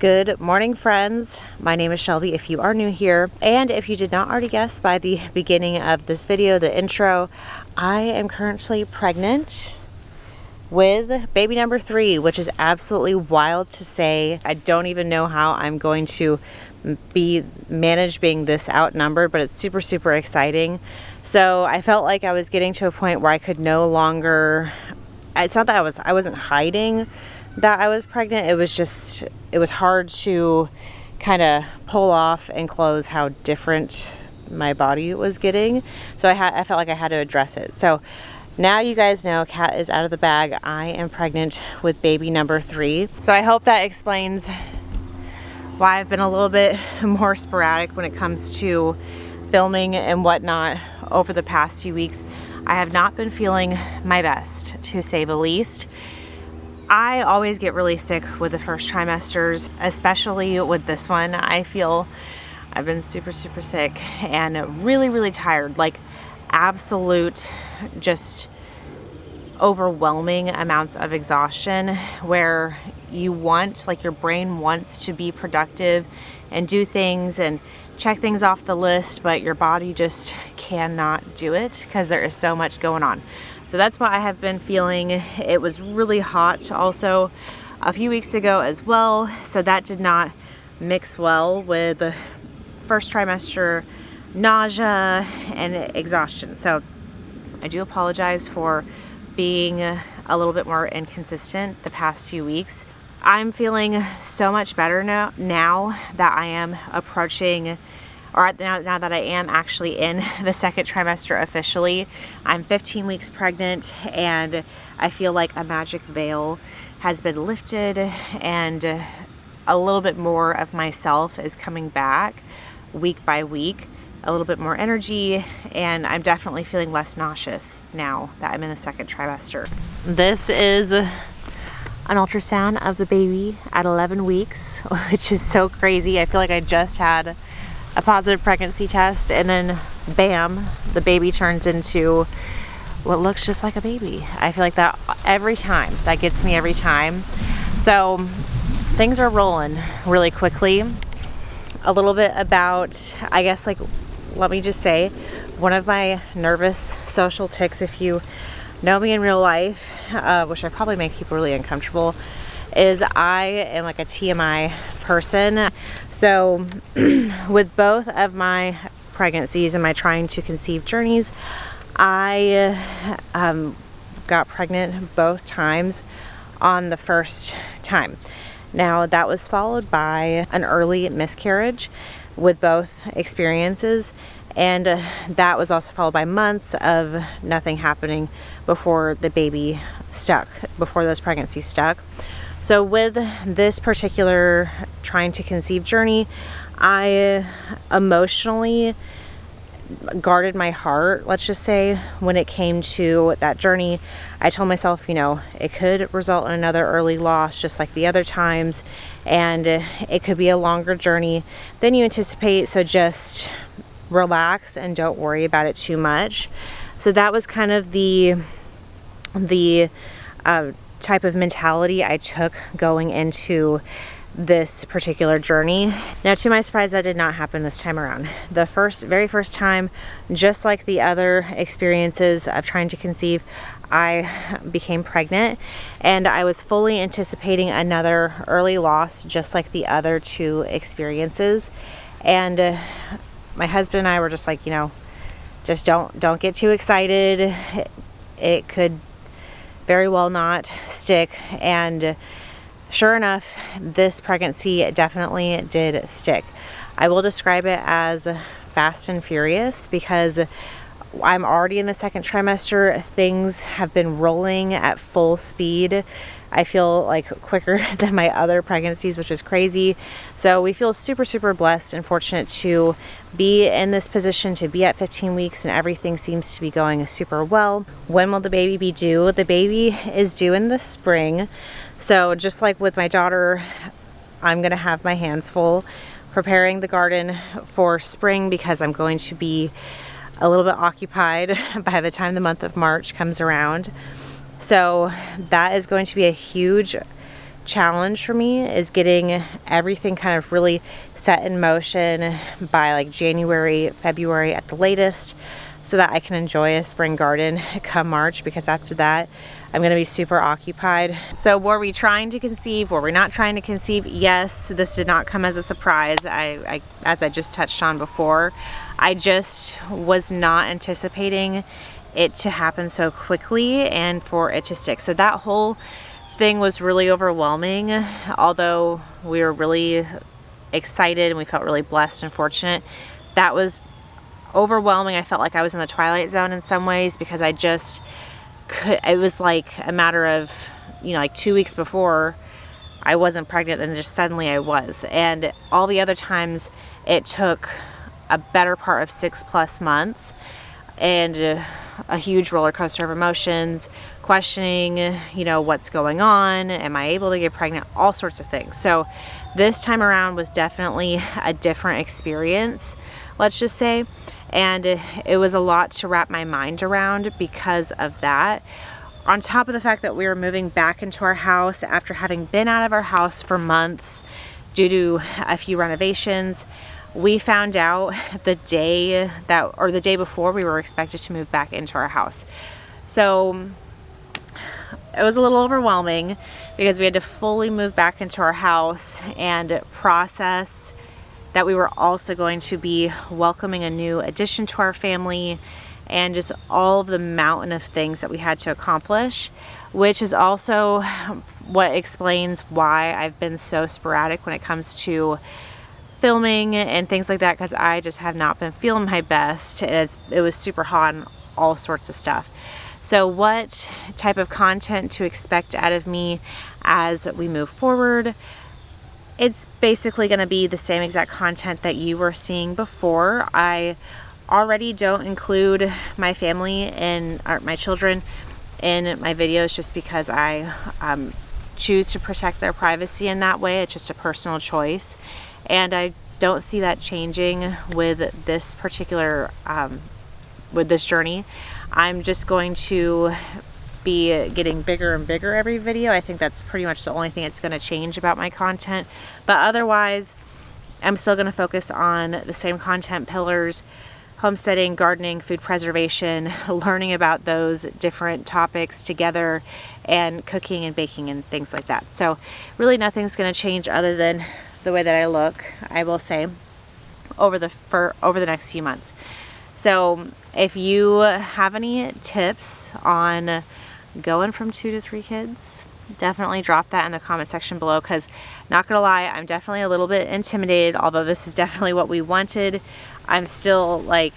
Good morning, friends. My name is Shelby if you are new here, and if you did not already guess by the beginning of this video, the intro, I am currently pregnant with baby number 3, which is absolutely wild to say. I don't even know how I'm going to manage being this outnumbered, but it's super exciting. So I felt like I was getting to a point where I could no longer, it's not that I wasn't hiding that I was pregnant. It was hard to kind of pull off and close how different my body was getting. So I felt like I had to address it. So now you guys know Kat is out of the bag. I am pregnant with baby number 3. So I hope that explains why I've been a little bit more sporadic when it comes to filming and whatnot over the past few weeks. I have not been feeling my best, to say the least. I always get really sick with the first trimesters, especially with this one. I feel I've been super sick and really tired, like absolute just overwhelming amounts of exhaustion, where you want, like, your brain wants to be productive and do things and check things off the list, but your body just cannot do it because there is so much going on. So that's what I have been feeling. It was really hot also a few weeks ago as well, so that did not mix well with the first trimester nausea and exhaustion. So I do apologize for being a little bit more inconsistent the past few weeks. I'm feeling so much better now that I am approaching, or now that I am actually in the second trimester officially. I'm 15 weeks pregnant, and I feel like a magic veil has been lifted, and a little bit more of myself is coming back week by week, a little bit more energy, and I'm definitely feeling less nauseous now that I'm in the second trimester. This is an ultrasound of the baby at 11 weeks, which is so crazy. I feel like I just had a positive pregnancy test, and then bam, the baby turns into what looks just like a baby. I feel like that every time. That gets me every time. So things are rolling really quickly. A little bit about, I guess, like, let me just say, one of my nervous social tics, if you know me in real life, which I probably make people really uncomfortable, is I am like a TMI person. So with both of my pregnancies and my trying to conceive journeys, I got pregnant both times on the first time. Now that was followed by an early miscarriage with both experiences, and that was also followed by months of nothing happening before the baby stuck, before those pregnancies stuck. So with this particular trying to conceive journey, I emotionally guarded my heart, let's just say, when it came to that journey. I told myself, it could result in another early loss just like the other times, and it could be a longer journey than you anticipate, so just relax and don't worry about it too much. So that was kind of the type of mentality I took going into this particular journey. Now, to my surprise, that did not happen this time around. The very first time, just like the other experiences of trying to conceive, I became pregnant, and I was fully anticipating another early loss just like the other two experiences. And my husband and I were just like, just don't get too excited. It could very well not stick. And sure enough, this pregnancy definitely did stick. I will describe it as fast and furious because I'm already in the second trimester. Things have been rolling at full speed. I feel like quicker than my other pregnancies, which is crazy. So we feel super blessed and fortunate to be in this position, to be at 15 weeks, and everything seems to be going super well. When will the baby be due? The baby is due in the spring. So just like with my daughter, I'm gonna have my hands full preparing the garden for spring because I'm going to be a little bit occupied by the time the month of March comes around. So that is going to be a huge challenge for me is getting everything kind of really set in motion by like January, February at the latest, so that I can enjoy a spring garden come March, because after that I'm going to be super occupied. So were we trying to conceive? Were we not trying to conceive? Yes, this did not come as a surprise. As I just touched on before, I just was not anticipating it to happen so quickly and for it to stick. So that whole thing was really overwhelming. Although we were really excited and we felt really blessed and fortunate, that was overwhelming. I felt like I was in the twilight zone in some ways, because I just could, it was like a matter of, you know, like 2 weeks before I wasn't pregnant, and just suddenly I was. And all the other times it took a better part of 6+ months, and a huge roller coaster of emotions, questioning, you know, what's going on, am I able to get pregnant, all sorts of things. So this time around was definitely a different experience, let's just say. And it was a lot to wrap my mind around because of that. On top of the fact that we were moving back into our house after having been out of our house for months due to a few renovations, we found out the day before we were expected to move back into our house. So it was a little overwhelming, because we had to fully move back into our house and process that we were also going to be welcoming a new addition to our family, and just all of the mountain of things that we had to accomplish, which is also what explains why I've been so sporadic when it comes to filming and things like that, because I just have not been feeling my best. It was super hot and all sorts of stuff. So what type of content to expect out of me as we move forward? It's basically going to be the same exact content that you were seeing before. I already don't include my family and my children in my videos, just because I choose to protect their privacy in that way. It's just a personal choice, and I don't see that changing with this particular with this journey. I'm just going to be getting bigger and bigger every video. I think that's pretty much the only thing that's going to change about my content, but otherwise I'm still going to focus on the same content pillars: homesteading, gardening, food preservation, learning about those different topics together, and cooking and baking and things like that. So really nothing's going to change other than the way that I look, I will say, over the next few months. So if you have any tips on going from 2 to 3 kids, definitely drop that in the comment section below, because not gonna lie, I'm definitely a little bit intimidated. Although this is definitely what we wanted, I'm still like,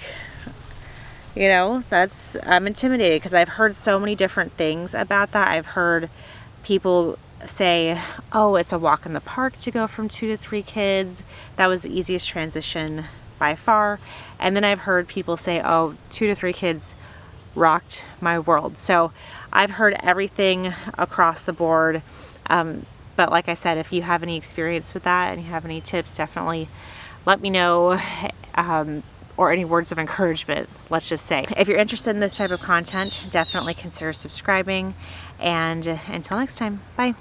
you know, I'm intimidated, because I've heard so many different things about that. I've heard people say, oh, it's a walk in the park to go from 2 to 3 kids. That was the easiest transition by far. And then I've heard people say, oh, 2 to 3 kids rocked my world. So I've heard everything across the board. But like I said, if you have any experience with that and you have any tips, definitely let me know, or any words of encouragement, let's just say. If you're interested in this type of content, definitely consider subscribing. And until next time, bye.